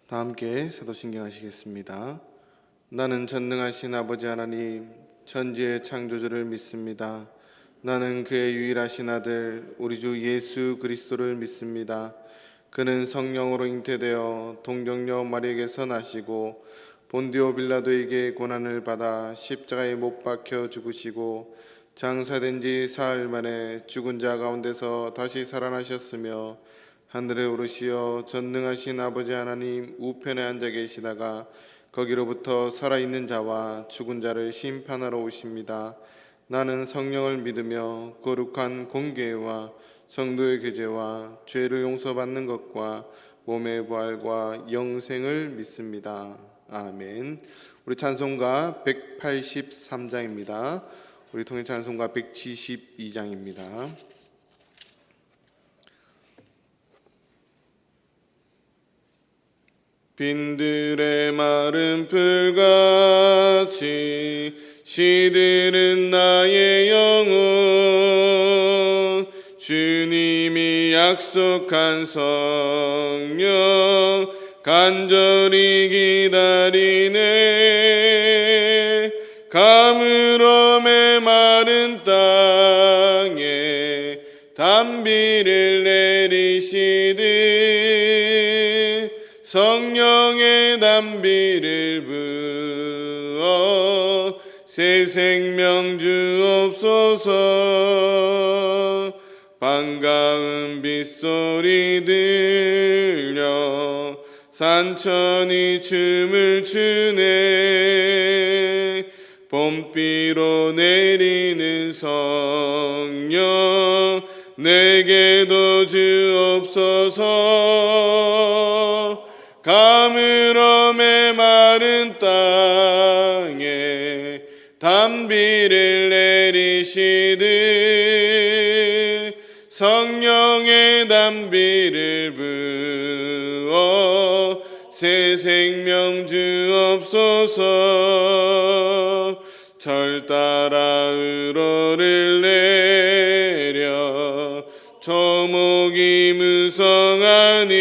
다 함께 사도신경 하시겠습니다. 나는 전능하신 아버지 하나님 천지의 창조주를 믿습니다. 나는 그의 유일하신 아들 우리 주 예수 그리스도를 믿습니다. 그는 성령으로 잉태되어 동정녀 마리에게서 나시고 본디오 빌라도에게 고난을 받아 십자가에 못 박혀 죽으시고 장사된 지 사흘 만에 죽은 자 가운데서 다시 살아나셨으며 하늘에 오르시어 전능하신 아버지 하나님 우편에 앉아 계시다가 거기로부터 살아있는 자와 죽은 자를 심판하러 오십니다. 나는 성령을 믿으며 거룩한 공교회와 성도의 교제와 죄를 용서받는 것과 몸의 부활과 영생을 믿습니다. 아멘. 우리 찬송가 183장입니다. 우리 통일 찬송가 172장입니다. 빈들의 마른 풀같이 시들은 나의 영혼 주님이 약속한 성령 간절히 기다리네. 가물어 메마른 땅에 단비를 내리시듯 성령의 단비를 부어 새 생명 주옵소서. 반가운 빗소리 들려 산천이 춤을 추네. 봄비로 내리는 성령 내게도 주옵소서. 가물어 메마른 땅에 단비를 내리시듯 성령의 단비를 부어 새 생명 주옵소서. 절 따라 우러를 내려 초목이 무성하니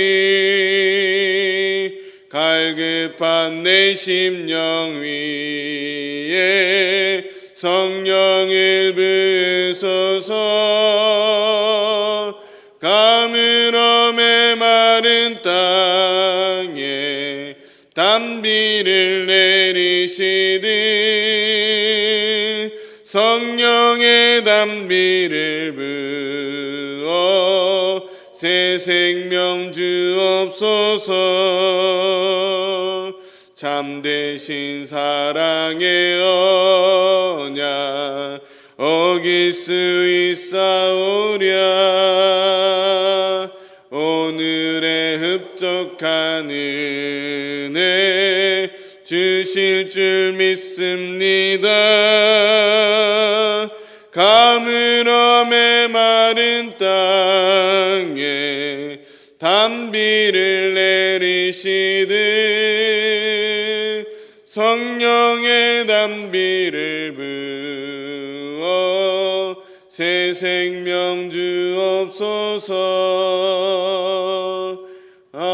갈급한 내 심령 위에 성령을 부으소서. 가물어 메마른 땅에 단비를 내리시듯 성령의 단비를 부어 새 생명 주옵소서. 참되신 사랑의 언약 어길 수 있사오랴. 오늘의 흡족한 은혜 주실 줄 믿습니다. 가물어 메마른 땅에 단비를 내리시듯 성령의 단비를 부어 새 생명 주옵소서. 아멘.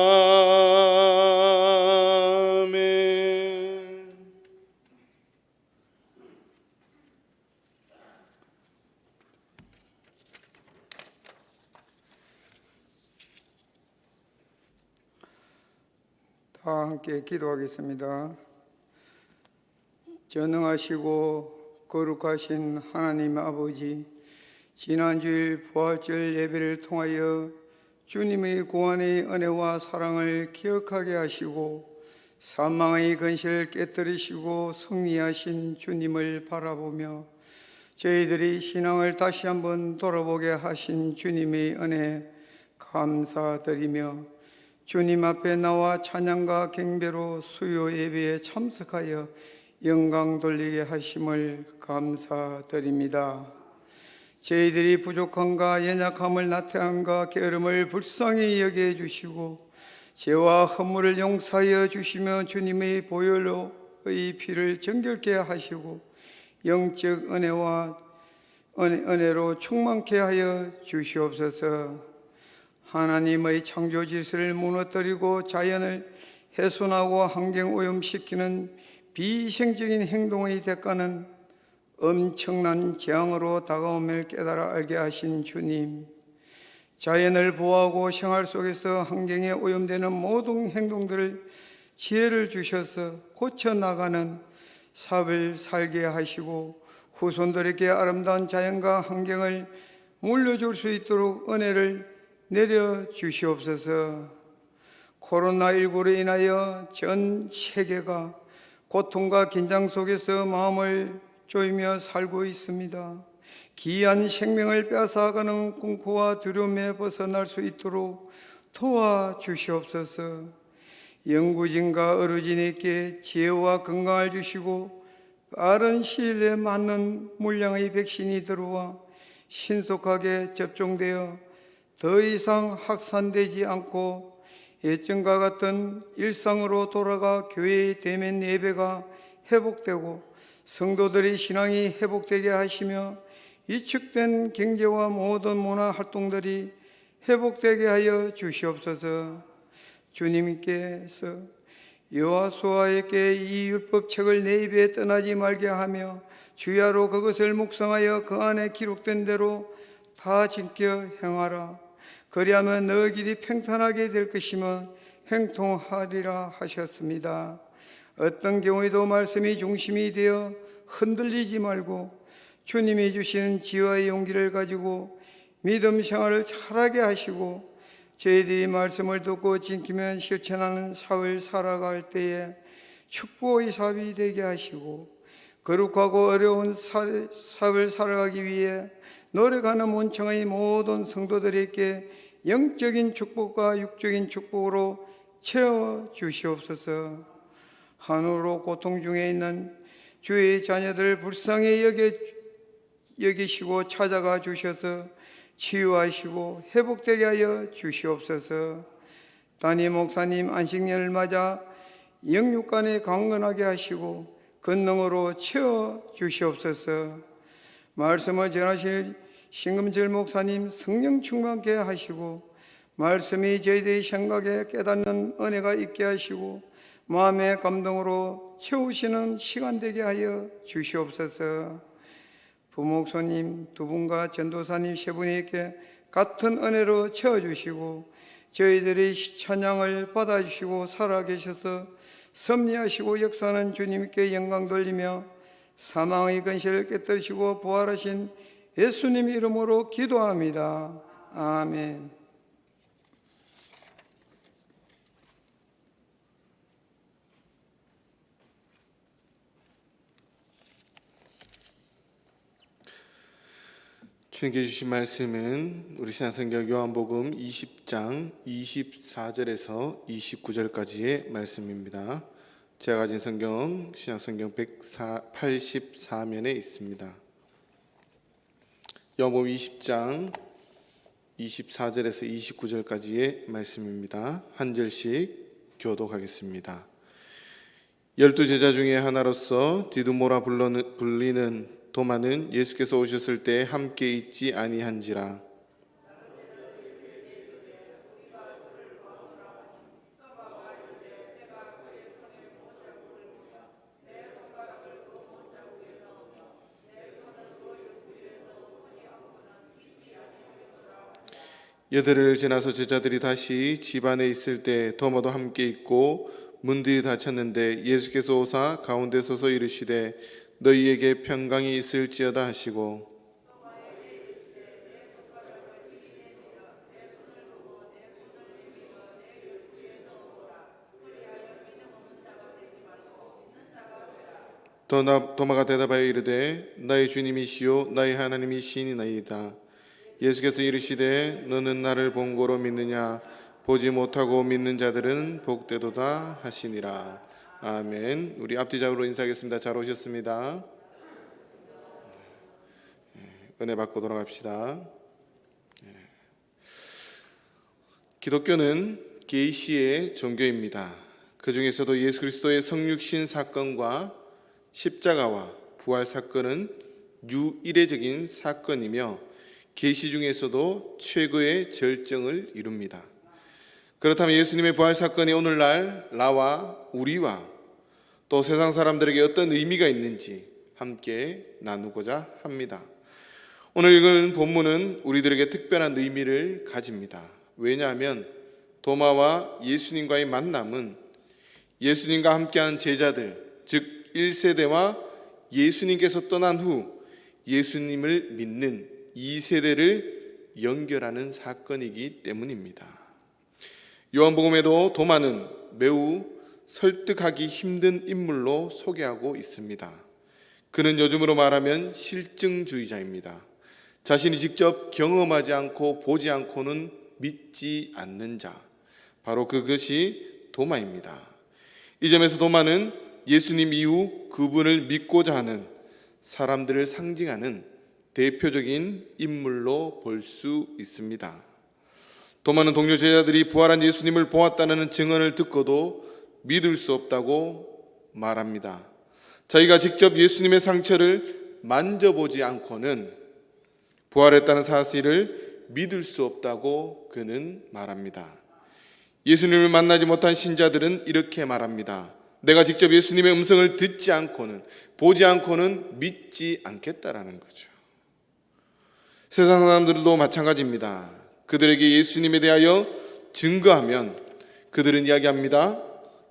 다 함께 기도하겠습니다. 전능하시고 거룩하신 하나님 아버지, 지난주일 부활절 예배를 통하여 주님의 구원의 은혜와 사랑을 기억하게 하시고 사망의 근실을 깨뜨리시고 승리하신 주님을 바라보며 저희들이 신앙을 다시 한번 돌아보게 하신 주님의 은혜 감사드리며 주님 앞에 나와 찬양과 경배로 수요 예배에 참석하여 영광 돌리게 하심을 감사드립니다. 저희들이 부족함과 연약함을 나태함과 게으름을 불쌍히 여겨 주시고 죄와 허물을 용서하여 주시며 주님의 보혈로의 피를 정결케 하시고 영적 은혜로 충만케 하여 주시옵소서. 하나님의 창조 질서를 무너뜨리고 자연을 훼손하고 환경 오염시키는 비이성적인 행동의 대가는 엄청난 재앙으로 다가옴을 깨달아 알게 하신 주님, 자연을 보호하고 생활 속에서 환경에 오염되는 모든 행동들을 지혜를 주셔서 고쳐나가는 삶을 살게 하시고 후손들에게 아름다운 자연과 환경을 물려줄 수 있도록 은혜를 내려 주시옵소서. 코로나19로 인하여 전 세계가 고통과 긴장 속에서 마음을 조이며 살고 있습니다. 귀한 생명을 빼앗아가는 공포와 두려움에 벗어날 수 있도록 도와주시옵소서. 연구진과 의료진에게 지혜와 건강을 주시고 빠른 시일 내에 맞는 물량의 백신이 들어와 신속하게 접종되어 더 이상 확산되지 않고 예전과 같은 일상으로 돌아가 교회의 대면 예배가 회복되고 성도들의 신앙이 회복되게 하시며 위축된 경제와 모든 문화 활동들이 회복되게 하여 주시옵소서. 주님께서 여호수아에게 이 율법책을 내 입에 떠나지 말게 하며 주야로 그것을 묵상하여 그 안에 기록된 대로 다 지켜 행하라. 그리하면 너희 길이 평탄하게 될 것이며 행통하리라 하셨습니다. 어떤 경우에도 말씀이 중심이 되어 흔들리지 말고 주님이 주시는 지혜와 용기를 가지고 믿음 생활을 잘하게 하시고 저희들이 말씀을 듣고 지키며 실천하는 삶을 살아갈 때에 축복의 삶이 되게 하시고 거룩하고 어려운 삶을 살아가기 위해 노력하는 문청의 모든 성도들에게 영적인 축복과 육적인 축복으로 채워 주시옵소서. 한우로 고통 중에 있는 주의 자녀들 불쌍히 여기시고 찾아가 주셔서 치유하시고 회복되게 하여 주시옵소서. 담임 목사님 안식년을 맞아 영육간에 강건하게 하시고 권능으로 채워 주시옵소서. 말씀을 전하실 신금질 목사님 성령 충만케 하시고 말씀이 저희들의 생각에 깨닫는 은혜가 있게 하시고 마음의 감동으로 채우시는 시간 되게 하여 주시옵소서. 부목사님 두 분과 전도사님 세 분에게 같은 은혜로 채워주시고 저희들의 찬양을 받아주시고 살아계셔서 섭리하시고 역사하는 주님께 영광 돌리며 사망의 근시를 깨뜨리시고 부활하신 예수님 이름으로 기도합니다. 아멘. 주님께 주신 말씀은 우리 신약성경 요한복음 20장 24절에서 29절까지의 말씀입니다. 제가 가진 성경 신약성경 184면에 있습니다. 요한복음 20장 24절에서 29절까지의 말씀입니다. 한 절씩 교독하겠습니다. 12제자 중에 하나로서 디두모라 불리는 도마는 예수께서 오셨을 때 함께 있지 아니한지라. 여드를 지나서 제자들이 다시 집 안에 있을 때 도마도 함께 있고 문들이 닫혔는데 예수께서 오사 가운데 서서 이르시되 너희에게 평강이 있을지어다 하시고 도마가 대답하여 이르되 나의 주님이시요 나의 하나님이시니이다. 예수께서 이르시되 너는 나를 본 거로 믿느냐? 보지 못하고 믿는 자들은 복되도다 하시니라. 아멘. 우리 앞뒤자로 인사하겠습니다. 잘 오셨습니다. 은혜 받고 돌아갑시다. 기독교는 계시의 종교입니다. 그 중에서도 예수 그리스도의 성육신 사건과 십자가와 부활 사건은 유일회적인 사건이며 계시 중에서도 최고의 절정을 이룹니다. 그렇다면 예수님의 부활 사건이 오늘날 나와 우리와 또 세상 사람들에게 어떤 의미가 있는지 함께 나누고자 합니다. 오늘 읽은 본문은 우리들에게 특별한 의미를 가집니다. 왜냐하면 도마와 예수님과의 만남은 예수님과 함께한 제자들, 즉 1세대와 예수님께서 떠난 후 예수님을 믿는 2세대를 연결하는 사건이기 때문입니다. 요한복음에도 도마는 매우 설득하기 힘든 인물로 소개하고 있습니다. 그는 요즘으로 말하면 실증주의자입니다. 자신이 직접 경험하지 않고 보지 않고는 믿지 않는 자, 바로 그것이 도마입니다. 이 점에서 도마는 예수님 이후 그분을 믿고자 하는 사람들을 상징하는 대표적인 인물로 볼 수 있습니다. 도마는 동료 제자들이 부활한 예수님을 보았다는 증언을 듣고도 믿을 수 없다고 말합니다. 자기가 직접 예수님의 상처를 만져보지 않고는 부활했다는 사실을 믿을 수 없다고 그는 말합니다. 예수님을 만나지 못한 신자들은 이렇게 말합니다. 내가 직접 예수님의 음성을 듣지 않고는, 보지 않고는 믿지 않겠다라는 거죠. 세상 사람들도 마찬가지입니다. 그들에게 예수님에 대하여 증거하면 그들은 이야기합니다.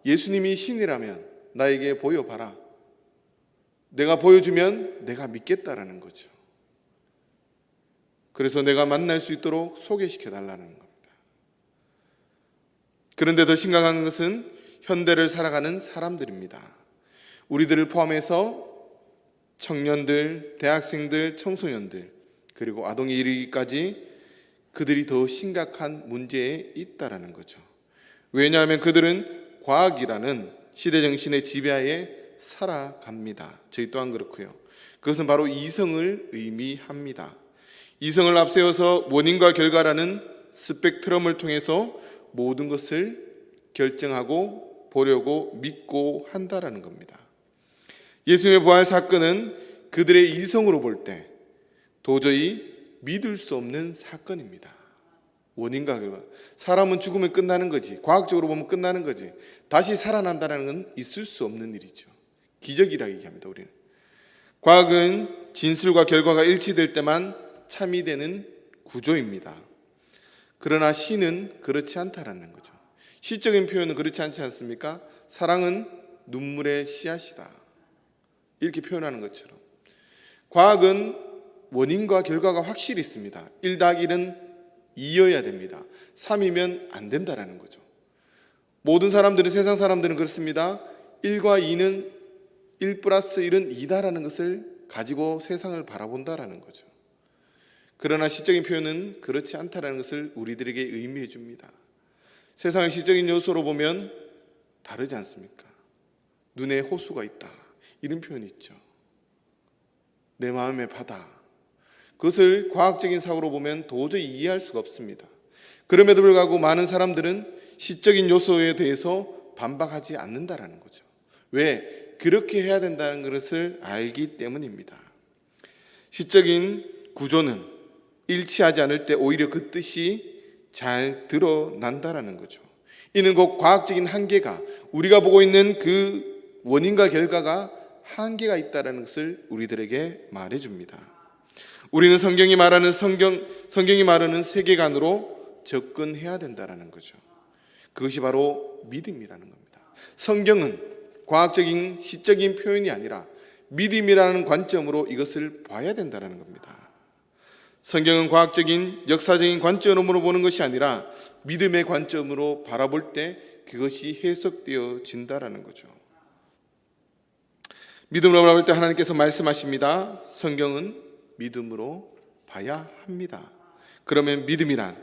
예수님이 신이라면 나에게 보여봐라. 내가 보여주면 내가 믿겠다라는 거죠. 그래서 내가 만날 수 있도록 소개시켜 달라는 겁니다. 그런데 더 심각한 것은 현대를 살아가는 사람들입니다. 우리들을 포함해서 청년들, 대학생들, 청소년들, 그리고 아동에 이르기까지 그들이 더 심각한 문제에 있다라는 거죠. 왜냐하면 그들은 과학이라는 시대 정신의 지배하에 살아갑니다. 저희 또한 그렇고요. 그것은 바로 이성을 의미합니다. 이성을 앞세워서 원인과 결과라는 스펙트럼을 통해서 모든 것을 결정하고 보려고 믿고 한다라는 겁니다. 예수님의 부활 사건은 그들의 이성으로 볼 때 도저히 믿을 수 없는 사건입니다. 원인과 결과. 사람은 죽으면 끝나는 거지. 과학적으로 보면 끝나는 거지. 다시 살아난다는 건 있을 수 없는 일이죠. 기적이라고 얘기합니다. 우리는. 과학은 진술과 결과가 일치될 때만 참이 되는 구조입니다. 그러나 시는 그렇지 않다라는 거죠. 시적인 표현은 그렇지 않지 않습니까? 사랑은 눈물의 씨앗이다. 이렇게 표현하는 것처럼. 과학은 원인과 결과가 확실히 있습니다. 1+1은 2여야 됩니다. 3이면 안 된다라는 거죠. 모든 사람들은, 세상 사람들은 그렇습니다. 1과 2는 1 플러스 1은 2다라는 것을 가지고 세상을 바라본다라는 거죠. 그러나 시적인 표현은 그렇지 않다라는 것을 우리들에게 의미해 줍니다. 세상을 시적인 요소로 보면 다르지 않습니까? 눈에 호수가 있다. 이런 표현이 있죠. 내 마음의 바다. 그것을 과학적인 사고로 보면 도저히 이해할 수가 없습니다. 그럼에도 불구하고 많은 사람들은 시적인 요소에 대해서 반박하지 않는다라는 거죠. 왜? 그렇게 해야 된다는 것을 알기 때문입니다. 시적인 구조는 일치하지 않을 때 오히려 그 뜻이 잘 드러난다라는 거죠. 이는 곧 과학적인 한계가, 우리가 보고 있는 그 원인과 결과가 한계가 있다는 것을 우리들에게 말해줍니다. 우리는 성경이 말하는 세계관으로 접근해야 된다는 거죠. 그것이 바로 믿음이라는 겁니다. 성경은 과학적인 시적인 표현이 아니라 믿음이라는 관점으로 이것을 봐야 된다는 겁니다. 성경은 과학적인 역사적인 관점으로 보는 것이 아니라 믿음의 관점으로 바라볼 때 그것이 해석되어진다는 거죠. 믿음으로 바라볼 때 하나님께서 말씀하십니다. 성경은 믿음으로 봐야 합니다. 그러면 믿음이란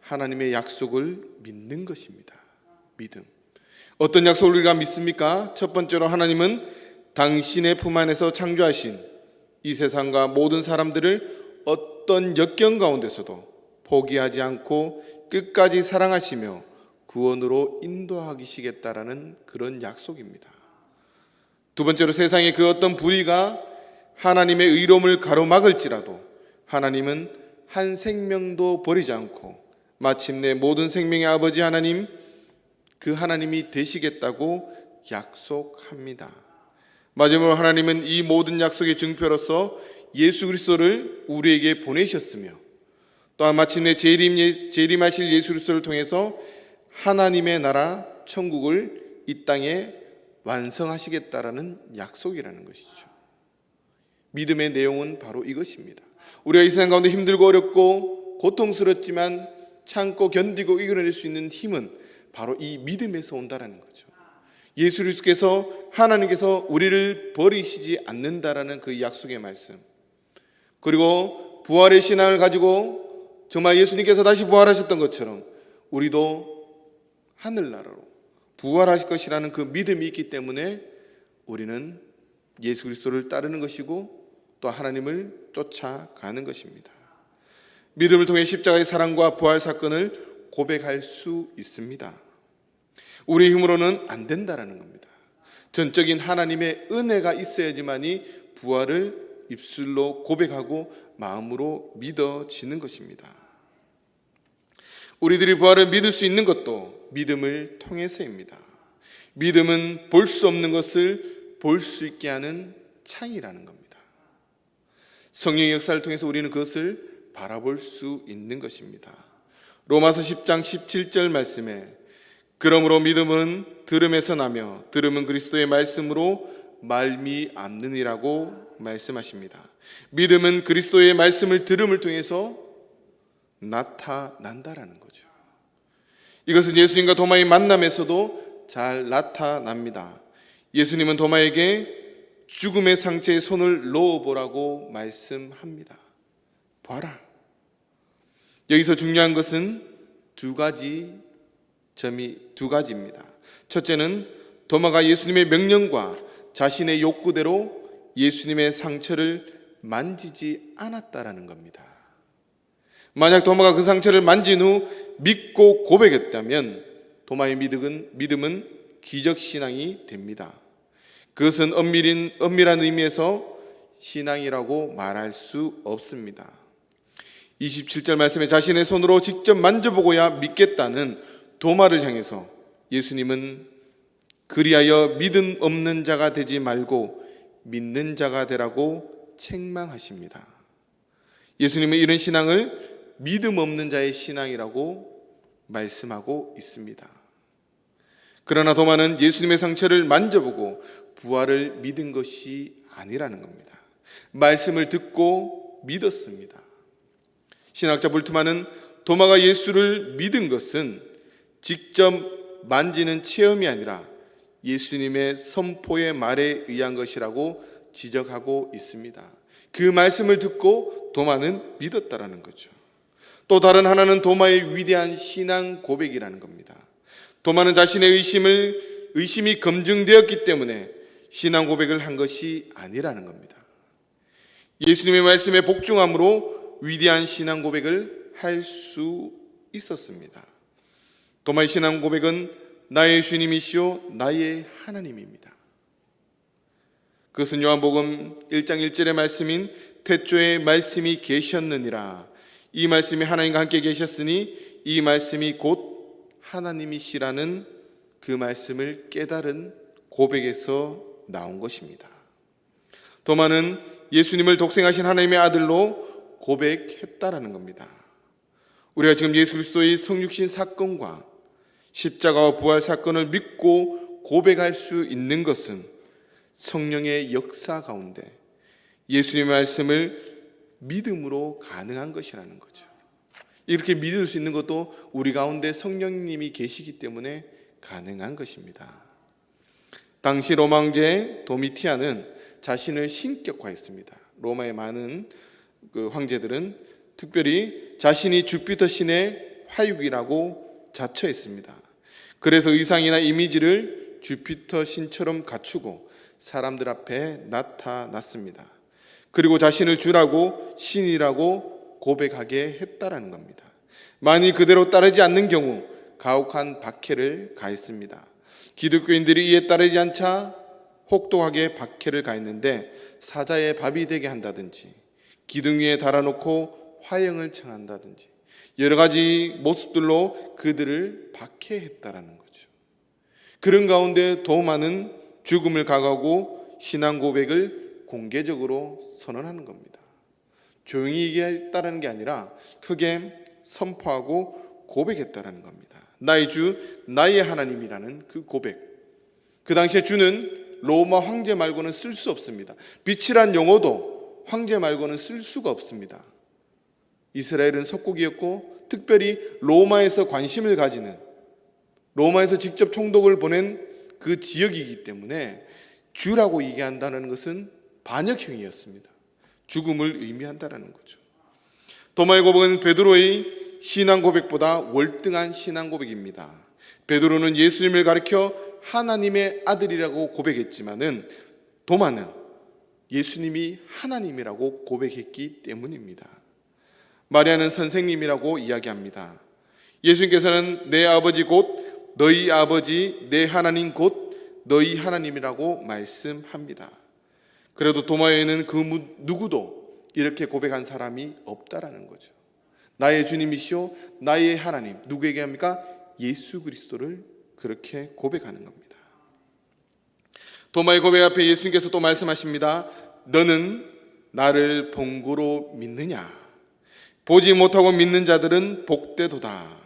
하나님의 약속을 믿는 것입니다. 믿음. 어떤 약속을 우리가 믿습니까? 첫 번째로 하나님은 당신의 품 안에서 창조하신 이 세상과 모든 사람들을 어떤 역경 가운데서도 포기하지 않고 끝까지 사랑하시며 구원으로 인도하시겠다라는 그런 약속입니다. 두 번째로 세상의 그 어떤 불의가 하나님의 의로움을 가로막을지라도 하나님은 한 생명도 버리지 않고 마침내 모든 생명의 아버지 하나님, 그 하나님이 되시겠다고 약속합니다. 마지막으로 하나님은 이 모든 약속의 증표로서 예수 그리스도를 우리에게 보내셨으며, 또한 마침내 재림하실 예수 그리스도를 통해서 하나님의 나라 천국을 이 땅에 완성하시겠다라는 약속이라는 것이죠. 믿음의 내용은 바로 이것입니다. 우리가 이 세상 가운데 힘들고 어렵고 고통스럽지만 참고 견디고 이겨낼 수 있는 힘은 바로 이 믿음에서 온다라는 거죠. 예수 그리스도께서, 하나님께서 우리를 버리시지 않는다라는 그 약속의 말씀, 그리고 부활의 신앙을 가지고 정말 예수님께서 다시 부활하셨던 것처럼 우리도 하늘나라로 부활하실 것이라는 그 믿음이 있기 때문에 우리는 예수 그리스도를 따르는 것이고 또 하나님을 쫓아가는 것입니다. 믿음을 통해 십자가의 사랑과 부활 사건을 고백할 수 있습니다. 우리 힘으로는 안 된다라는 겁니다. 전적인 하나님의 은혜가 있어야지만이 부활을 입술로 고백하고 마음으로 믿어지는 것입니다. 우리들이 부활을 믿을 수 있는 것도 믿음을 통해서입니다. 믿음은 볼 수 없는 것을 볼 수 있게 하는 창이라는 겁니다. 성령의 역사를 통해서 우리는 그것을 바라볼 수 있는 것입니다. 로마서 10장 17절 말씀에 그러므로 믿음은 들음에서 나며 들음은 그리스도의 말씀으로 말미암느니라고 말씀하십니다. 믿음은 그리스도의 말씀을 들음을 통해서 나타난다라는 거죠. 이것은 예수님과 도마의 만남에서도 잘 나타납니다. 예수님은 도마에게 죽음의 상처에 손을 넣어보라고 말씀합니다. 봐라. 여기서 중요한 것은 두 가지입니다. 첫째는 도마가 예수님의 명령과 자신의 욕구대로 예수님의 상처를 만지지 않았다라는 겁니다. 만약 도마가 그 상처를 만진 후 믿고 고백했다면 도마의 믿음은 기적신앙이 됩니다. 그것은 엄밀한 의미에서 신앙이라고 말할 수 없습니다. 27절 말씀에 자신의 손으로 직접 만져보고야 믿겠다는 도마를 향해서 예수님은 그리하여 믿음 없는 자가 되지 말고 믿는 자가 되라고 책망하십니다. 예수님은 이런 신앙을 믿음 없는 자의 신앙이라고 말씀하고 있습니다. 그러나 도마는 예수님의 상처를 만져보고 부활을 믿은 것이 아니라는 겁니다. 말씀을 듣고 믿었습니다. 신학자 볼트만은 도마가 예수를 믿은 것은 직접 만지는 체험이 아니라 예수님의 선포의 말에 의한 것이라고 지적하고 있습니다. 그 말씀을 듣고 도마는 믿었다라는 거죠. 또 다른 하나는 도마의 위대한 신앙 고백이라는 겁니다. 도마는 자신의 의심이 검증되었기 때문에 신앙 고백을 한 것이 아니라는 겁니다. 예수님의 말씀에 복종함으로 위대한 신앙 고백을 할 수 있었습니다. 도마의 신앙 고백은 나의 주님이시오 나의 하나님입니다. 그것은 요한복음 1장 1절의 말씀인 태초에 말씀이 계셨느니라. 이 말씀이 하나님과 함께 계셨으니 이 말씀이 곧 하나님이시라는 그 말씀을 깨달은 고백에서 나온 것입니다. 도마는 예수님을 독생하신 하나님의 아들로 고백했다라는 겁니다. 우리가 지금 예수 그리스도의 성육신 사건과 십자가와 부활 사건을 믿고 고백할 수 있는 것은 성령의 역사 가운데 예수님의 말씀을 믿음으로 가능한 것이라는 거죠. 이렇게 믿을 수 있는 것도 우리 가운데 성령님이 계시기 때문에 가능한 것입니다. 당시 로마 황제 도미티안은 자신을 신격화했습니다. 로마의 많은 황제들은 특별히 자신이 주피터 신의 화육이라고 자처했습니다. 그래서 의상이나 이미지를 주피터 신처럼 갖추고 사람들 앞에 나타났습니다. 그리고 자신을 주라고 신이라고 고백하게 했다라는 겁니다. 만일 그대로 따르지 않는 경우 가혹한 박해를 가했습니다. 기독교인들이 이에 따르지 않자 혹독하게 박해를 가했는데 사자의 밥이 되게 한다든지 기둥 위에 달아놓고 화형을 청한다든지 여러 가지 모습들로 그들을 박해했다라는 거죠. 그런 가운데 도마는 죽음을 각오하고 신앙 고백을 공개적으로 선언하는 겁니다. 조용히 얘기했다는 게 아니라 크게 선포하고 고백했다는 겁니다. 나의 주, 나의 하나님이라는 그 고백. 그 당시에 주는 로마 황제 말고는 쓸 수 없습니다. 빛이란 용어도 황제 말고는 쓸 수가 없습니다. 이스라엘은 속국이었고 특별히 로마에서 관심을 가지는, 로마에서 직접 총독을 보낸 그 지역이기 때문에 주라고 얘기한다는 것은 반역행위였습니다. 죽음을 의미한다는 거죠. 도마의 고백은 베드로의 신앙 고백보다 월등한 신앙 고백입니다. 베드로는 예수님을 가리켜 하나님의 아들이라고 고백했지만은 도마는 예수님이 하나님이라고 고백했기 때문입니다. 마리아는 선생님이라고 이야기합니다. 예수님께서는 내 아버지 곧 너희 아버지, 내 하나님 곧 너희 하나님이라고 말씀합니다. 그래도 도마에는 그 누구도 이렇게 고백한 사람이 없다라는 거죠. 나의 주님이시오, 나의 하나님. 누구에게 합니까? 예수 그리스도를 그렇게 고백하는 겁니다. 도마의 고백 앞에 예수님께서 또 말씀하십니다. 너는 나를 본고로 믿느냐? 보지 못하고 믿는 자들은 복되도다.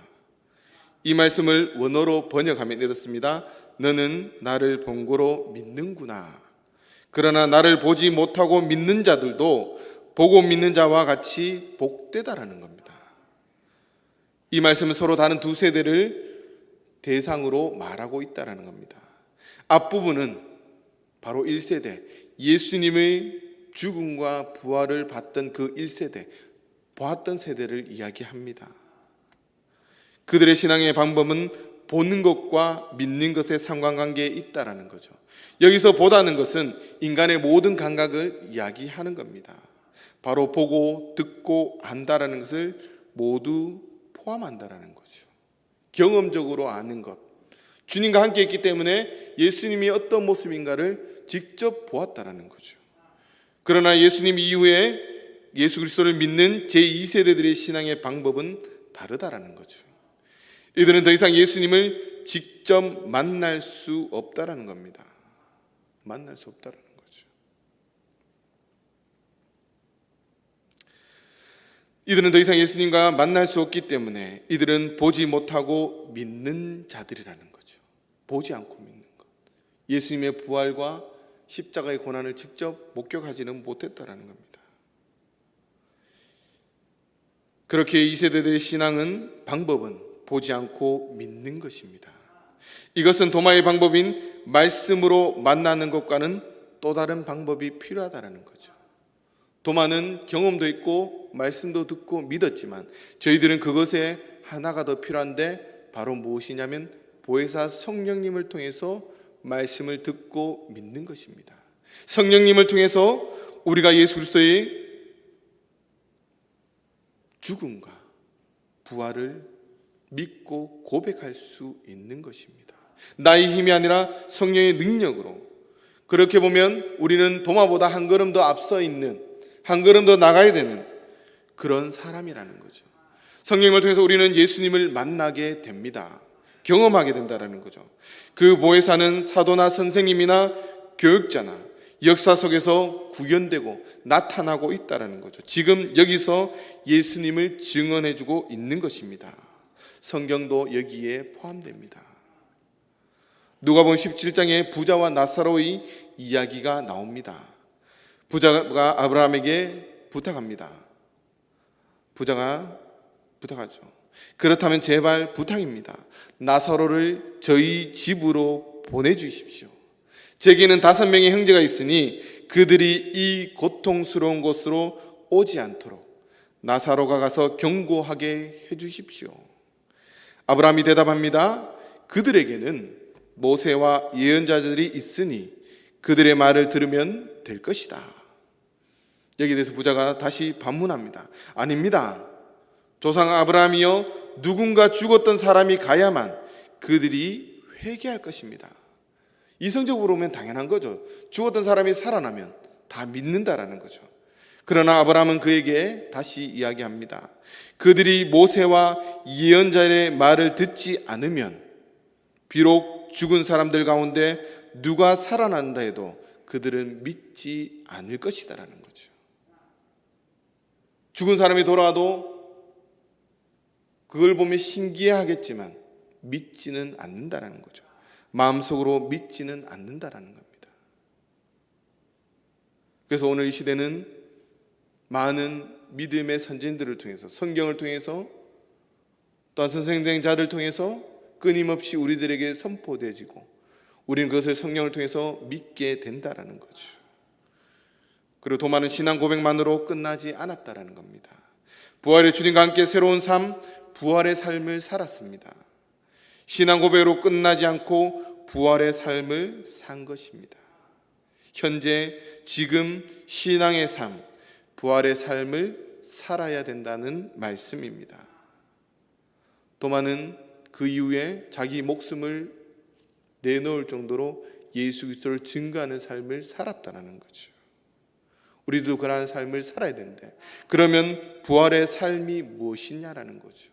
이 말씀을 원어로 번역하면 이렇습니다. 너는 나를 본고로 믿는구나. 그러나 나를 보지 못하고 믿는 자들도 보고 믿는 자와 같이 복되다라는 겁니다. 이 말씀은 서로 다른 두 세대를 대상으로 말하고 있다라는 겁니다. 앞부분은 바로 1세대, 예수님의 죽음과 부활을 봤던 그 1세대, 보았던 세대를 이야기합니다. 그들의 신앙의 방법은 보는 것과 믿는 것의 상관관계에 있다라는 거죠. 여기서 보다는 것은 인간의 모든 감각을 이야기하는 겁니다. 바로 보고 듣고 안다라는 것을 모두 포함한다라는 거죠. 경험적으로 아는 것. 주님과 함께 있기 때문에 예수님이 어떤 모습인가를 직접 보았다라는 거죠. 그러나 예수님 이후에 예수 그리스도를 믿는 제2세대들의 신앙의 방법은 다르다라는 거죠. 이들은 더 이상 예수님을 직접 만날 수 없다라는 겁니다. 만날 수 없다라는 거죠. 이들은 더 이상 예수님과 만날 수 없기 때문에 이들은 보지 못하고 믿는 자들이라는 거죠. 보지 않고 믿는 것. 예수님의 부활과 십자가의 고난을 직접 목격하지는 못했다라는 겁니다. 그렇게 이 세대들의 신앙은, 방법은 보지 않고 믿는 것입니다. 이것은 도마의 방법인 말씀으로 만나는 것과는 또 다른 방법이 필요하다는 거죠. 도마는 경험도 있고 말씀도 듣고 믿었지만 저희들은 그것에 하나가 더 필요한데 바로 무엇이냐면 보혜사 성령님을 통해서 말씀을 듣고 믿는 것입니다. 성령님을 통해서 우리가 예수 그리스도의 죽음과 부활을 믿고 고백할 수 있는 것입니다. 나의 힘이 아니라 성령의 능력으로. 그렇게 보면 우리는 도마보다 한 걸음 더 앞서 있는, 한 걸음 더 나가야 되는 그런 사람이라는 거죠. 성령을 통해서 우리는 예수님을 만나게 됩니다. 경험하게 된다는 거죠. 그 보혜사는 사도나 선생님이나 교육자나 역사 속에서 구현되고 나타나고 있다는 거죠. 지금 여기서 예수님을 증언해주고 있는 것입니다. 성경도 여기에 포함됩니다. 누가복음 17장에 부자와 나사로의 이야기가 나옵니다. 부자가 아브라함에게 부탁합니다. 부자가 부탁하죠. 그렇다면 제발 부탁입니다. 나사로를 저희 집으로 보내주십시오. 제게는 5명의 형제가 있으니 그들이 이 고통스러운 곳으로 오지 않도록 나사로가 가서 경고하게 해주십시오. 아브라함이 대답합니다. 그들에게는 모세와 예언자들이 있으니 그들의 말을 들으면 될 것이다. 여기에 대해서 부자가 다시 반문합니다. 아닙니다. 조상 아브라함이여, 누군가 죽었던 사람이 가야만 그들이 회개할 것입니다. 이성적으로 보면 당연한 거죠. 죽었던 사람이 살아나면 다 믿는다라는 거죠. 그러나 아브라함은 그에게 다시 이야기합니다. 그들이 모세와 예언자의 말을 듣지 않으면 비록 죽은 사람들 가운데 누가 살아난다 해도 그들은 믿지 않을 것이다라는 거죠. 죽은 사람이 돌아와도 그걸 보면 신기해하겠지만 믿지는 않는다라는 거죠. 마음속으로 믿지는 않는다라는 겁니다. 그래서 오늘 이 시대는 많은 믿음의 선진들을 통해서, 성경을 통해서, 또한 선생자를 통해서 끊임없이 우리들에게 선포되어지고 우리는 그것을 성령을 통해서 믿게 된다라는 거죠. 그리고 더 많은 신앙 고백만으로 끝나지 않았다라는 겁니다. 부활의 주님과 함께 새로운 삶, 부활의 삶을 살았습니다. 신앙 고백으로 끝나지 않고 부활의 삶을 산 것입니다. 현재 지금 신앙의 삶, 부활의 삶을 살아야 된다는 말씀입니다. 도마는 그 이후에 자기 목숨을 내놓을 정도로 예수 그리스도를 증거하는 삶을 살았다는 거죠. 우리도 그러한 삶을 살아야 되는데, 그러면 부활의 삶이 무엇이냐라는 거죠.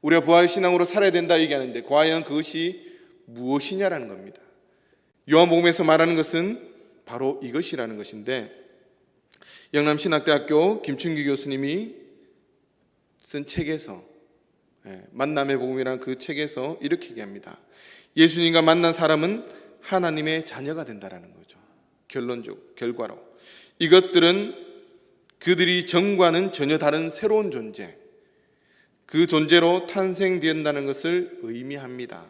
우리가 부활 신앙으로 살아야 된다 얘기하는데 과연 그것이 무엇이냐라는 겁니다. 요한복음에서 말하는 것은 바로 이것이라는 것인데, 영남신학대학교 김춘기 교수님이 쓴 책에서, 만남의 복음이라는 그 책에서 이렇게 얘기합니다. 예수님과 만난 사람은 하나님의 자녀가 된다는 거죠. 결과로 이것들은 그들이 전과는 전혀 다른 새로운 존재, 그 존재로 탄생된다는 것을 의미합니다.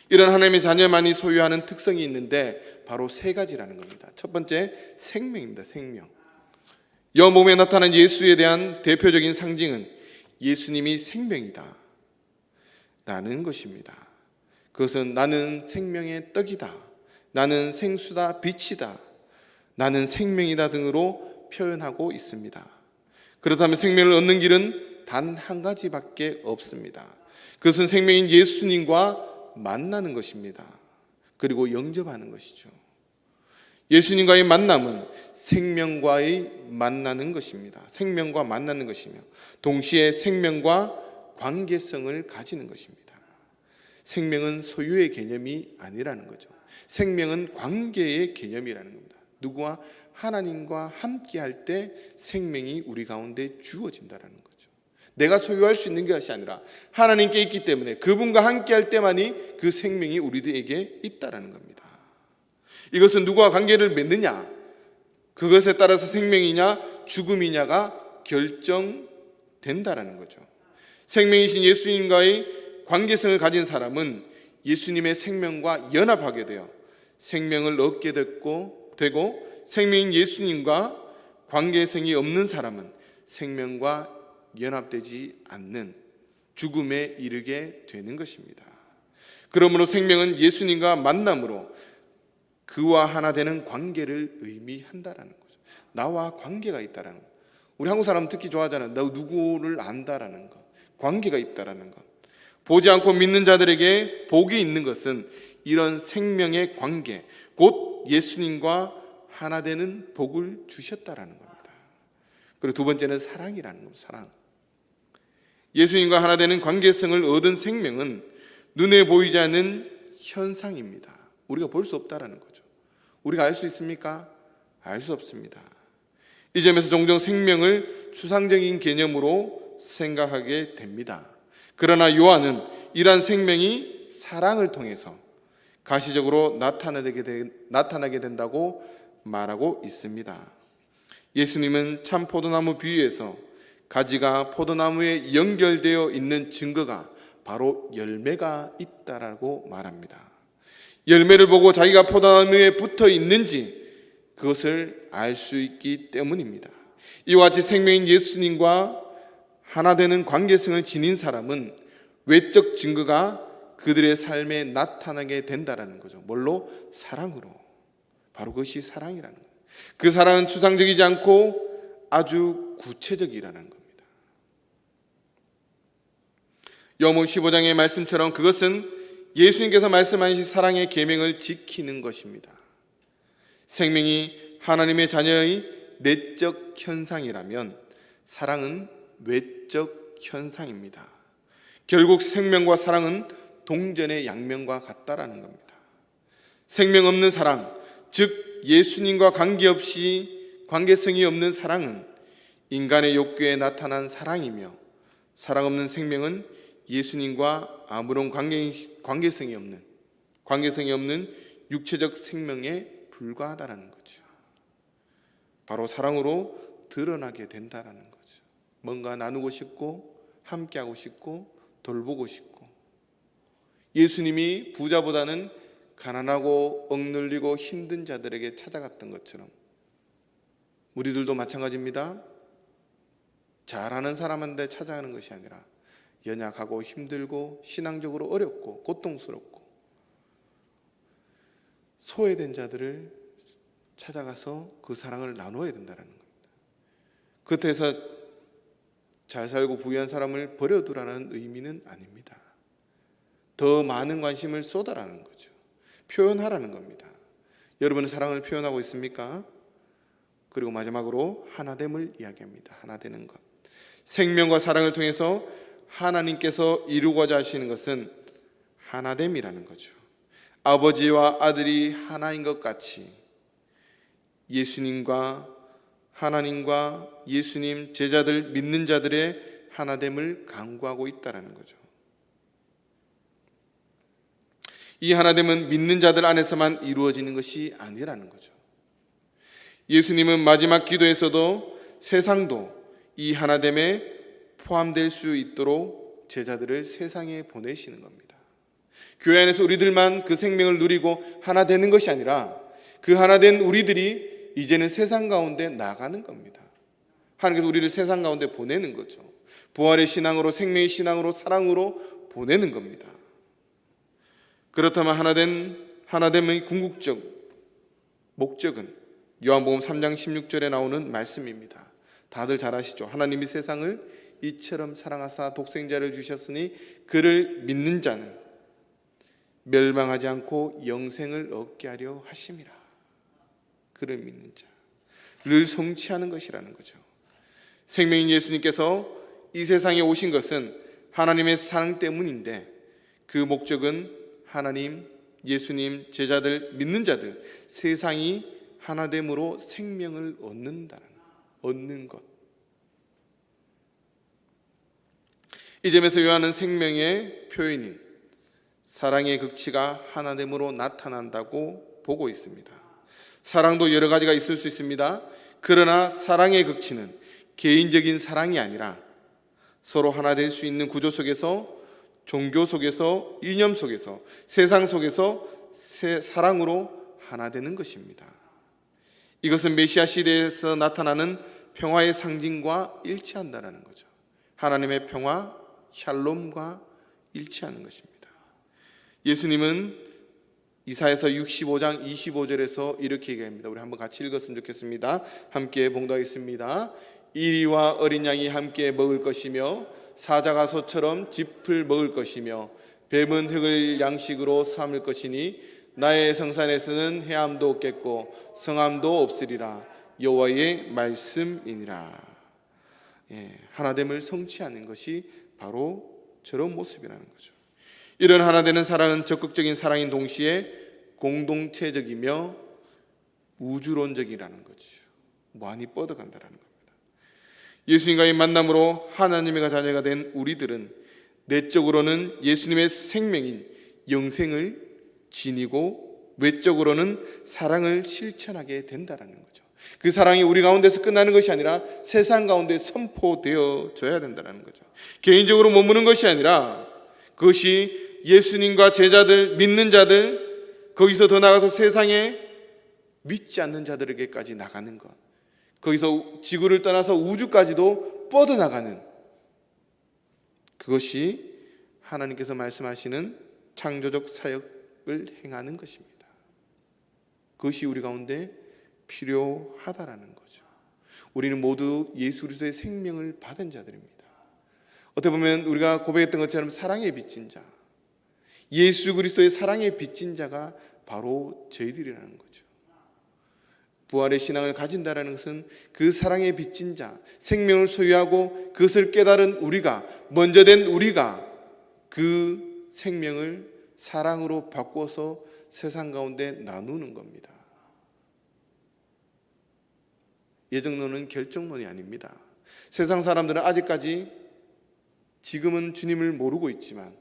이런 하나님의 자녀만이 소유하는 특성이 있는데 바로 세 가지라는 겁니다. 첫 번째, 생명입니다. 생명. 여몸에 나타난 예수에 대한 대표적인 상징은 예수님이 생명이다 라는 것입니다. 그것은 나는 생명의 떡이다, 나는 생수다, 빛이다, 나는 생명이다 등으로 표현하고 있습니다. 그렇다면 생명을 얻는 길은 단 한 가지밖에 없습니다. 그것은 생명인 예수님과 만나는 것입니다. 그리고 영접하는 것이죠. 예수님과의 만남은 생명과의 만나는 것입니다. 생명과 만나는 것이며 동시에 생명과 관계성을 가지는 것입니다. 생명은 소유의 개념이 아니라는 거죠. 생명은 관계의 개념이라는 겁니다. 누구와? 하나님과 함께 할 때 생명이 우리 가운데 주어진다는 거죠. 내가 소유할 수 있는 것이 아니라 하나님께 있기 때문에 그분과 함께 할 때만이 그 생명이 우리들에게 있다는 겁니다. 이것은 누구와 관계를 맺느냐, 그것에 따라서 생명이냐 죽음이냐가 결정된다는 거죠. 생명이신 예수님과의 관계성을 가진 사람은 예수님의 생명과 연합하게 되어 생명을 얻게 되고 생명인 예수님과 관계성이 없는 사람은 생명과 연합되지 않는 죽음에 이르게 되는 것입니다. 그러므로 생명은 예수님과 만남으로 그와 하나 되는 관계를 의미한다라는 거죠. 나와 관계가 있다라는 거. 우리 한국 사람은 특히 좋아하잖아요. 너 누구를 안다라는 거. 관계가 있다라는 것. 보지 않고 믿는 자들에게 복이 있는 것은 이런 생명의 관계, 곧 예수님과 하나 되는 복을 주셨다라는 겁니다. 그리고 두 번째는 사랑이라는 겁니다. 사랑. 예수님과 하나 되는 관계성을 얻은 생명은 눈에 보이지 않는 현상입니다. 우리가 볼 수 없다라는 거죠. 우리가 알 수 있습니까? 알 수 없습니다. 이 점에서 종종 생명을 추상적인 개념으로 생각하게 됩니다. 그러나 요한은 이러한 생명이 사랑을 통해서 가시적으로 나타나게 된다고 말하고 있습니다. 예수님은 참 포도나무 비유에서 가지가 포도나무에 연결되어 있는 증거가 바로 열매가 있다라고 말합니다. 열매를 보고 자기가 포도나무에 붙어 있는지 그것을 알 수 있기 때문입니다. 이와 같이 생명인 예수님과 하나 되는 관계성을 지닌 사람은 외적 증거가 그들의 삶에 나타나게 된다라는 거죠. 뭘로? 사랑으로. 바로 그것이 사랑이라는 거예요. 그 사랑은 추상적이지 않고 아주 구체적이라는 겁니다. 요한복음 15장의 말씀처럼 그것은 예수님께서 말씀하신 사랑의 계명을 지키는 것입니다. 생명이 하나님의 자녀의 내적 현상이라면 사랑은 외적 현상입니다. 결국 생명과 사랑은 동전의 양면과 같다라는 겁니다. 생명 없는 사랑, 즉 예수님과 관계성이 없는 사랑은 인간의 욕구에 나타난 사랑이며, 사랑 없는 생명은 예수님과 아무런 관계성이 없는 육체적 생명에 불과하다는 거죠. 바로 사랑으로 드러나게 된다는 거죠. 뭔가 나누고 싶고 함께하고 싶고 돌보고 싶고, 예수님이 부자보다는 가난하고 억눌리고 힘든 자들에게 찾아갔던 것처럼 우리들도 마찬가지입니다. 잘하는 사람한테 찾아가는 것이 아니라 연약하고 힘들고 신앙적으로 어렵고 고통스럽고 소외된 자들을 찾아가서 그 사랑을 나눠야 된다는 겁니다. 겉에서 잘 살고 부유한 사람을 버려두라는 의미는 아닙니다. 더 많은 관심을 쏟아라는 거죠. 표현하라는 겁니다. 여러분은 사랑을 표현하고 있습니까? 그리고 마지막으로 하나됨을 이야기합니다. 하나되는 것. 생명과 사랑을 통해서 하나님께서 이루고자 하시는 것은 하나됨이라는 거죠. 아버지와 아들이 하나인 것 같이 하나님과 예수님, 제자들, 믿는 자들의 하나됨을 강구하고 있다는 거죠. 이 하나됨은 믿는 자들 안에서만 이루어지는 것이 아니라는 거죠. 예수님은 마지막 기도에서도 세상도 이 하나됨에 포함될 수 있도록 제자들을 세상에 보내시는 겁니다. 교회 안에서 우리들만 그 생명을 누리고 하나 되는 것이 아니라 그 하나 된 우리들이 이제는 세상 가운데 나가는 겁니다. 하나님께서 우리를 세상 가운데 보내는 거죠. 부활의 신앙으로, 생명의 신앙으로, 사랑으로 보내는 겁니다. 그렇다면 하나됨의 궁극적 목적은 요한복음 3장 16절에 나오는 말씀입니다. 다들 잘 아시죠? 하나님이 세상을 이처럼 사랑하사 독생자를 주셨으니 그를 믿는 자는 멸망하지 않고 영생을 얻게 하려 하심이라. 그를 믿는 자를 성취하는 것이라는 거죠. 생명인 예수님께서 이 세상에 오신 것은 하나님의 사랑 때문인데, 그 목적은 하나님, 예수님, 제자들, 믿는 자들, 세상이 하나됨으로 생명을 얻는 것. 이 점에서 요한은 생명의 표현인 사랑의 극치가 하나됨으로 나타난다고 보고 있습니다. 사랑도 여러 가지가 있을 수 있습니다. 그러나 사랑의 극치는 개인적인 사랑이 아니라 서로 하나 될 수 있는 구조 속에서, 종교 속에서, 이념 속에서, 세상 속에서 사랑으로 하나 되는 것입니다. 이것은 메시아 시대에서 나타나는 평화의 상징과 일치한다는 거죠. 하나님의 평화, 샬롬과 일치하는 것입니다. 예수님은 이사야서 65장 25절에서 이렇게 얘기합니다. 우리 한번 같이 읽었으면 좋겠습니다. 함께 봉독하겠습니다. 이리와 어린 양이 함께 먹을 것이며 사자가 소처럼 짚을 먹을 것이며 뱀은 흙을 양식으로 삼을 것이니 나의 성산에서는 해함도 없겠고 성함도 없으리라. 여호와의 말씀이니라. 하나됨을 성취하는 것이 바로 저런 모습이라는 거죠. 이런 하나 되는 사랑은 적극적인 사랑인 동시에 공동체적이며 우주론적이라는 거죠. 많이 뻗어간다는 겁니다. 예수님과의 만남으로 하나님의 자녀가 된 우리들은 내적으로는 예수님의 생명인 영생을 지니고 외적으로는 사랑을 실천하게 된다는 거죠. 그 사랑이 우리 가운데서 끝나는 것이 아니라 세상 가운데 선포되어져야 된다는 거죠. 개인적으로 머무는 것이 아니라 그것이 예수님과 제자들, 믿는 자들, 거기서 더 나아가서 세상에 믿지 않는 자들에게까지 나가는 것, 거기서 지구를 떠나서 우주까지도 뻗어나가는, 그것이 하나님께서 말씀하시는 창조적 사역을 행하는 것입니다. 그것이 우리 가운데 필요하다라는 거죠. 우리는 모두 예수 그리스도의 생명을 받은 자들입니다. 어떻게 보면 우리가 고백했던 것처럼 사랑에 빚진 자, 예수 그리스도의 사랑에 빚진 자가 바로 저희들이라는 거죠. 부활의 신앙을 가진다라는 것은 그 사랑에 빚진 자, 생명을 소유하고 그것을 깨달은 우리가, 먼저 된 우리가 그 생명을 사랑으로 바꿔서 세상 가운데 나누는 겁니다. 예정론은 결정론이 아닙니다. 세상 사람들은 아직까지 지금은 주님을 모르고 있지만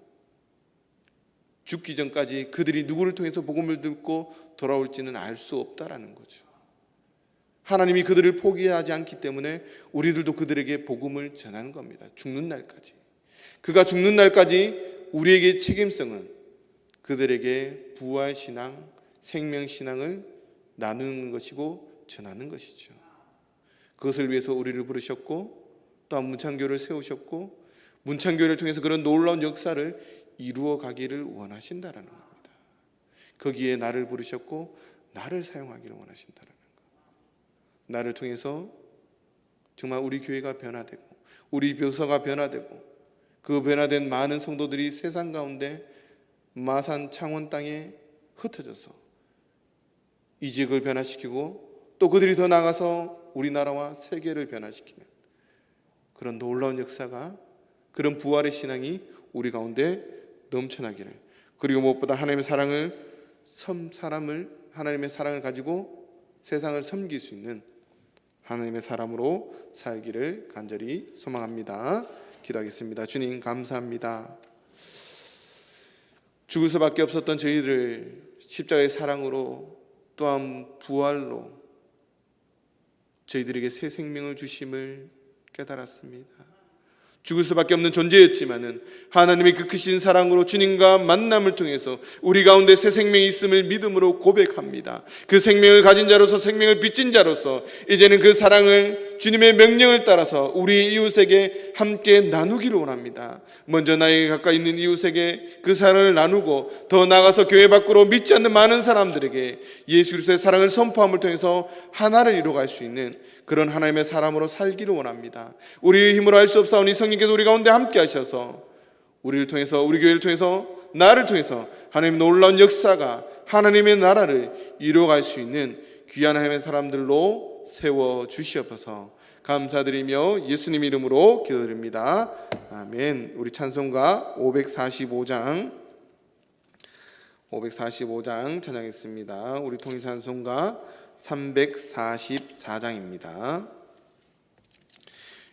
죽기 전까지 그들이 누구를 통해서 복음을 듣고 돌아올지는 알 수 없다라는 거죠. 하나님이 그들을 포기하지 않기 때문에 우리들도 그들에게 복음을 전하는 겁니다. 죽는 날까지. 그가 죽는 날까지 우리에게 책임성은 그들에게 부활신앙, 생명신앙을 나누는 것이고 전하는 것이죠. 그것을 위해서 우리를 부르셨고 또한 문창교를 세우셨고 문창교를 통해서 그런 놀라운 역사를 이루어 가기를 원하신다라는 겁니다. 거기에 나를 부르셨고 나를 사용하기를 원하신다라는 것. 나를 통해서 정말 우리 교회가 변화되고 우리 교서가 변화되고 그 변화된 많은 성도들이 세상 가운데 마산 창원 땅에 흩어져서 이 지역을 변화시키고 또 그들이 더 나가서 우리나라와 세계를 변화시키는 그런 놀라운 역사가, 그런 부활의 신앙이 우리 가운데 넘쳐나기를, 그리고 무엇보다 하나님의 사랑을 가지고 세상을 섬길 수 있는 하나님의 사람으로 살기를 간절히 소망합니다. 기도하겠습니다. 주님 감사합니다. 죽을 수밖에 없었던 저희를 십자가의 사랑으로 또한 부활로 저희들에게 새 생명을 주심을 깨달았습니다. 죽을 수밖에 없는 존재였지만은 하나님의 그 크신 사랑으로 주님과 만남을 통해서 우리 가운데 새 생명이 있음을 믿음으로 고백합니다. 그 생명을 가진 자로서, 생명을 빚진 자로서 이제는 그 사랑을 주님의 명령을 따라서 우리 이웃에게 함께 나누기를 원합니다. 먼저 나에게 가까이 있는 이웃에게 그 사랑을 나누고 더 나아가서 교회 밖으로 믿지 않는 많은 사람들에게 예수 그리스도의 사랑을 선포함을 통해서 하나를 이루어갈 수 있는 그런 하나님의 사람으로 살기를 원합니다. 우리의 힘으로 할 수 없사오니 성령께서 우리 가운데 함께 하셔서 우리를 통해서, 우리 교회를 통해서, 나를 통해서 하나님의 놀라운 역사가 하나님의 나라를 이루어갈 수 있는 귀한 하나님의 사람들로 세워주시옵소서. 감사드리며 예수님 이름으로 기도드립니다. 아멘. 우리 찬송가 545장 찬양했습니다. 우리 통일찬송가 344장입니다.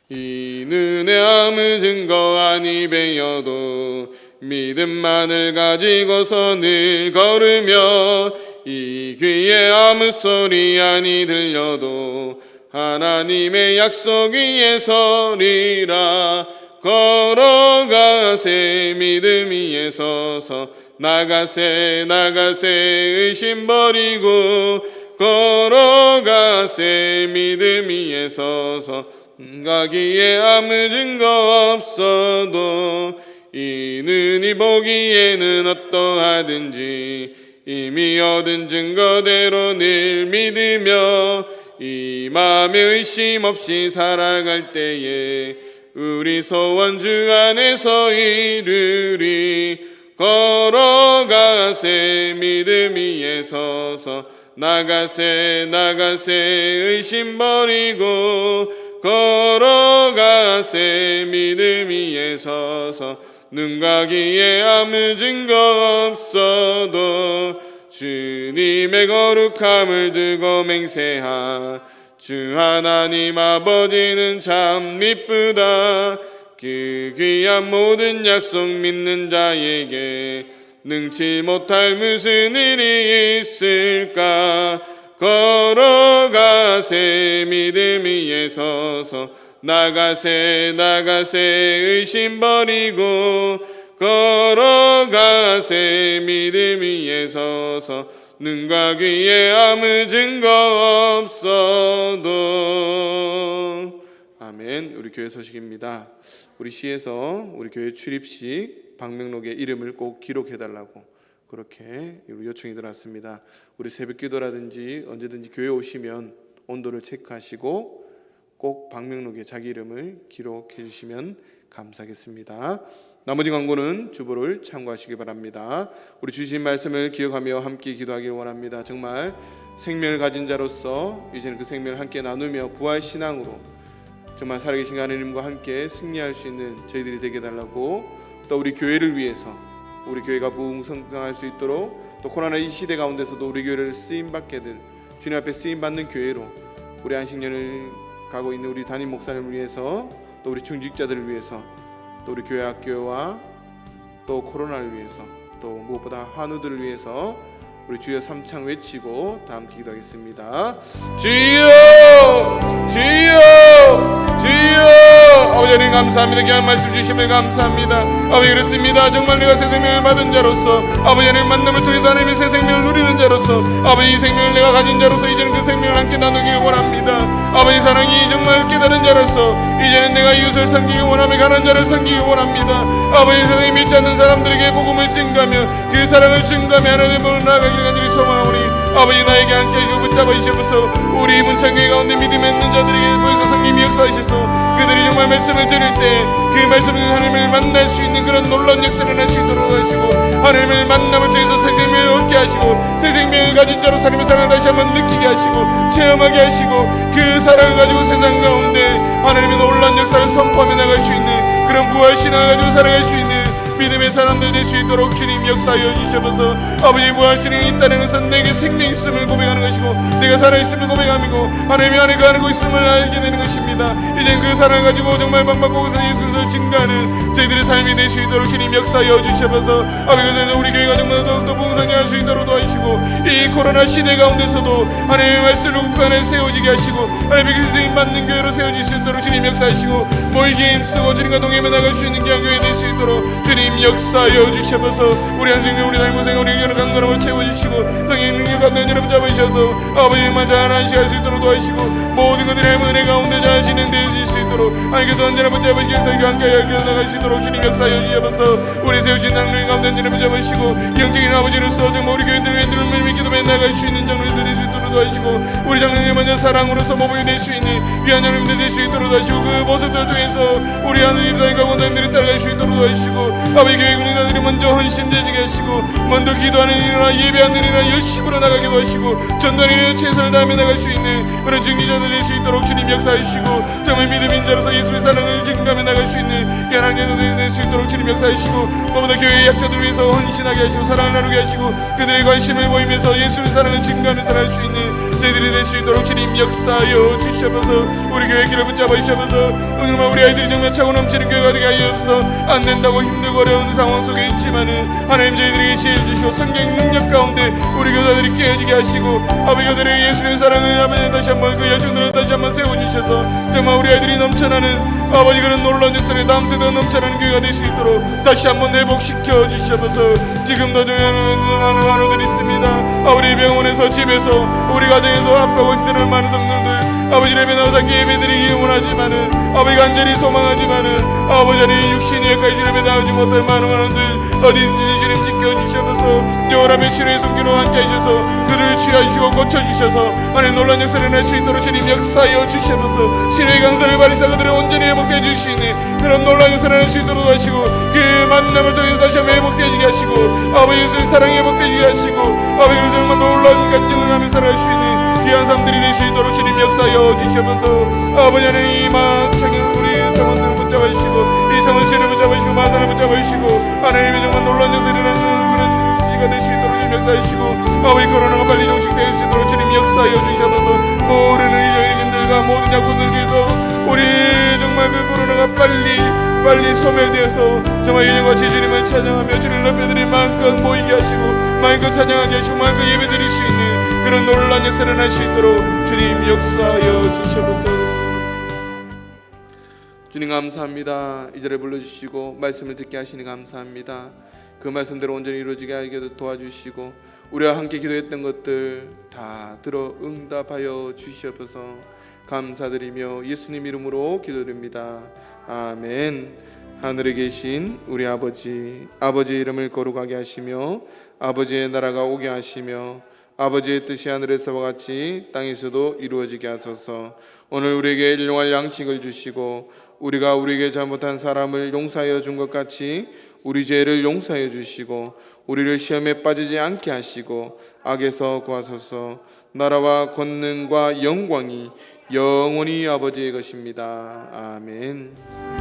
이는 아무 증거 아니 배여도 믿음만을 가지고서 늘 걸으며 이 귀에 아무 소리 아니 들려도 하나님의 약속 위에 서리라. 걸어가세 믿음 위에 서서 나가세 의심 버리고 걸어가세 믿음 위에 서서 가기에 아무 증거 없어도 이는 이 보기에는 어떠하든지 이미 얻은 증거대로 늘 믿으며 이 맘에 의심 없이 살아갈 때에 우리 소원 주 안에서 이루리. 걸어가세 믿음 위에 서서 나가세 의심 버리고 걸어가세 믿음 위에 서서 눈 가기에 아무 증거 없어도 주님의 거룩함을 두고 맹세하. 주 하나님 아버지는 참 미쁘다. 그 귀한 모든 약속 믿는 자에게 능치 못할 무슨 일이 있을까. 걸어가세 믿음 위에 서서 나가세 의심 버리고 걸어가세 믿음 위에 서서 눈과 귀에 아무 증거 없어도. 아멘. 우리 교회 소식입니다. 우리 시에서 우리 교회 출입식 방명록에 이름을 꼭 기록해달라고 그렇게 요청이 들어왔습니다. 우리 새벽기도라든지 언제든지 교회 오시면 온도를 체크하시고 꼭 방명록에 자기 이름을 기록해 주시면 감사하겠습니다. 나머지 광고는 주보를 참고하시기 바랍니다. 우리 주신 말씀을 기억하며 함께 기도하길 원합니다. 정말 생명을 가진 자로서 이제는 그 생명을 함께 나누며 부활 신앙으로 정말 살아계신 하나님과 함께 승리할 수 있는 저희들이 되게 해달라고, 또 우리 교회를 위해서 우리 교회가 부흥성장할 수 있도록, 또 코로나 이 시대 가운데서도 우리 교회를 쓰임받게 된 주님 앞에 쓰임받는 교회로 우리 안식년을 가고 있는 우리 담임 목사님을 위해서, 또 우리 중직자들을 위해서, 또 우리 교회 학교와 또 코로나를 위해서, 또 무엇보다 한우들을 위해서 우리 주여 삼창 외치고 다 함께 기도하겠습니다. 주여 주여 주여. 아버지 하나님 감사합니다. 귀한 말씀 주심을 감사합니다. 아버지 그렇습니다. 정말 내가 새 생명을 받은 자로서, 아버지 하나님 만남을 통해서 하나님의 새 생명을 누리는 자로서, 아버지 이 생명을 내가 가진 자로서 이제는 그 생명을 함께 나누길 원합니다. 아버지 사랑이 정말 깨달은 자로서 이제는 내가 이웃을 섬기기 원하며 가난한 자를 섬기기 원합니다. 아버지 세상에 믿지 않는 사람들에게 복음을 증가하며 그 사랑을 증가하며 하나님을 나아가길 간절히 소망하오니, 아버지 나에게 함께 하시고 붙잡아 주셔서 우리 문창교회 가운데 믿음이 있는 자들에게 모여서 성님이 역사하셔서 그들이 정말 말씀을 들을 때 그 말씀을 하나님을 만날 수 있는 그런 놀라운 역사를 할 수 있도록 하시고, 하나님을 만남을 통해서 새 생명을 얻게 하시고 새 생명을 가진 자로 하나님의 사랑을 다시 한번 느끼게 하시고 체험하게 하시고, 그 사랑을 가지고 세상 가운데 하나님의 놀라운 역사를 선포하며 나갈 수 있는 그런 부활 신앙을 가지고 살아갈 수 있는 믿음의 사람들 될 수 있도록 주님 역사하여 주셔서, 아버지 부활 신앙이 있다는 것은 내게 생명이 있음을 고백하는 것이고 내가 살아있음을 고백함이고 하나님이 안에 거하고 있음을 알게 되는 것입니다. 이젠 그 사랑을 가지고 정말 방방곡곡에서 예수를 증거하는 저희들의 삶이 될 수 있도록 주님 역사하여 주셔서, 아버지 우리 교회가 정말 더욱더 부흥성장할 수 있도록 도와주시고, 이 코로나 시대 가운데서도 하나님의 말씀을 국간에 세워지게 하시고 하나님의 교수님 받는 교회로 세워질 수 있도록 주님 역사하시고, 모이게 힘쓰고 주님과 동행해 나갈 수 있는 귀한 교회 될 수 있도록 주님 역사하여 주셔서, 우리 한생명 우리 삶고생 우리 의견을 강건함을 채워주시고 성령 능력 가운데 여러분 잡으셔서 아버지만 잘 안식할 수 있도록 도와주시고, 모든 것들이 은혜 가운데 잘 진행되어질 수 있도록 하나님께서 언제나 붙잡으시면서 함께 나갈 수 있도록 주님 역사하여 주셔서, 우리 세우신 당론 가운데 언제나 붙잡으시고 영적인 아버지로서 정말 우리 교회들을 믿음을 기도해 나갈 수 있는 장로님들 될 수 있도록 도와주시고, 우리 장로님 먼저 사랑으로서 모범이 될 수 있는 귀한 장로님들 될 수 있도록 도와주시고, 그 모습들 통해서 우리 하나님 사랑과 원장님들이 따라갈 수 있도록 도와주시고, 아버지 교회 군인들이 먼저 헌신되게 하시고 먼저 기도하는 일이나 예배하는 일이나 열심으로 나가기도 하시고 전도하는 일이나 최선을 다하며 나갈 수 있는 그런 증기자들 될 수 있도록 주님 역사하시고, 정말 믿음인 자로서 예수의 사랑을 증가하며 나갈 수 있는 연합자들 될 수 있도록 주님 역사하시고, 무엇보다 교회의 약자들을 위해서 헌신하게 하시고 사랑을 나누게 하시고 그들의 관심을 모이면서 예수의 사랑을 증가하며 살아갈 수 있는 저희들이 될 수 있도록 주님 역사하여 주셔서, 우리 교회 길을 붙잡아 주셔서 정말 우리 아이들이 정말 차고 넘치는 교회가 되게 하여서 안 된다고 힘들고 어려운 상황 속에 있지만은 하나님 저희들에게 지혜 주시고 성경 능력 가운데 우리 교사들이 깨어지게 하시고, 아버지 교사들에게 예수님의 사랑을 아버지 다시 한번 그 열정들을 다시 한번 세워주셔서 정말 우리 아이들이 넘쳐나는 아버지 그런 놀라운 역사를 다음 세대가 넘쳐나는 교회가 될 수 있도록 다시 한번 회복시켜 주셔서, 지금도 중요한 환우들이 있습니다. 우리 병원에서 집에서 우리 가정에서 아프고 힘드는 많은 성도들 아버지 예배 나와서 예배드리기 원하지만은 아버지 간절히 소망하지만은 아버지 하나님 육신의 여기까지 예배 나오지 못할 많은 환우들 어디든지 주님 지켜주셔서 영원함의 치료의 손길로 함께 하셔서 그를 취하시고 고쳐주셔서 하나님 놀라운 역사를 낼 수 있도록 주님 역사하여 주셔서 치료의 강사를 발휘사 그들을 온전히 회복해 주시니 그런 놀라운 역사를 낼 수 있도록 하시고, 그 만남을 통해서 다시 한번 회복되게 하시고 아버지 예수의 사랑이 회복되게 하시고 아버지 그래서 정말 놀라운 간증을 하며 살아갈 수 있는 귀한 삶들이 될 수 있도록 주님 역사하여 주시면서, 아버지 하나님 마창현 우리 성원들을 붙잡아주시고 이 성원씨를 붙잡아주시고 마산을 붙잡아주시고 하나님의 정말 놀라운 역사를 일어나는 그런 시가 될 수 있도록 주님 역사하시고, 아버지 코로나가 빨리 종식될 수 있도록 주님 역사하여 주셔서 모르는 이적인들과 모든 약국들 위해서 우리 정말 그 코로나가 빨리 소멸되어서 정말 예전같이 주님을 찬양하며 주님을 높여드릴 마음껏 모이게 하시고 마음껏 찬양하게 하시고 마음껏 예배드릴 수 있는 그런 놀라운 역사를 할 수 있도록 주님 역사하여 주셔서, 주님 감사합니다. 이 자리에 불러주시고 말씀을 듣게 하시니 감사합니다. 그 말씀대로 온전히 이루어지게 하게 도와주시고 우리와 함께 기도했던 것들 다 들어 응답하여 주시옵소서. 감사드리며 예수님 이름으로 기도드립니다. 아멘. 하늘에 계신 우리 아버지의 이름을 거룩하게 하시며 아버지의 나라가 오게 하시며 아버지의 뜻이 하늘에서와 같이 땅에서도 이루어지게 하소서. 오늘 우리에게 일용할 양식을 주시고 우리가 우리에게 잘못한 사람을 용서하여 준 것 같이 우리 죄를 용서하여 주시고 우리를 시험에 빠지지 않게 하시고 악에서 구하소서. 나라와 권능과 영광이 영원히 아버지의 것입니다. 아멘.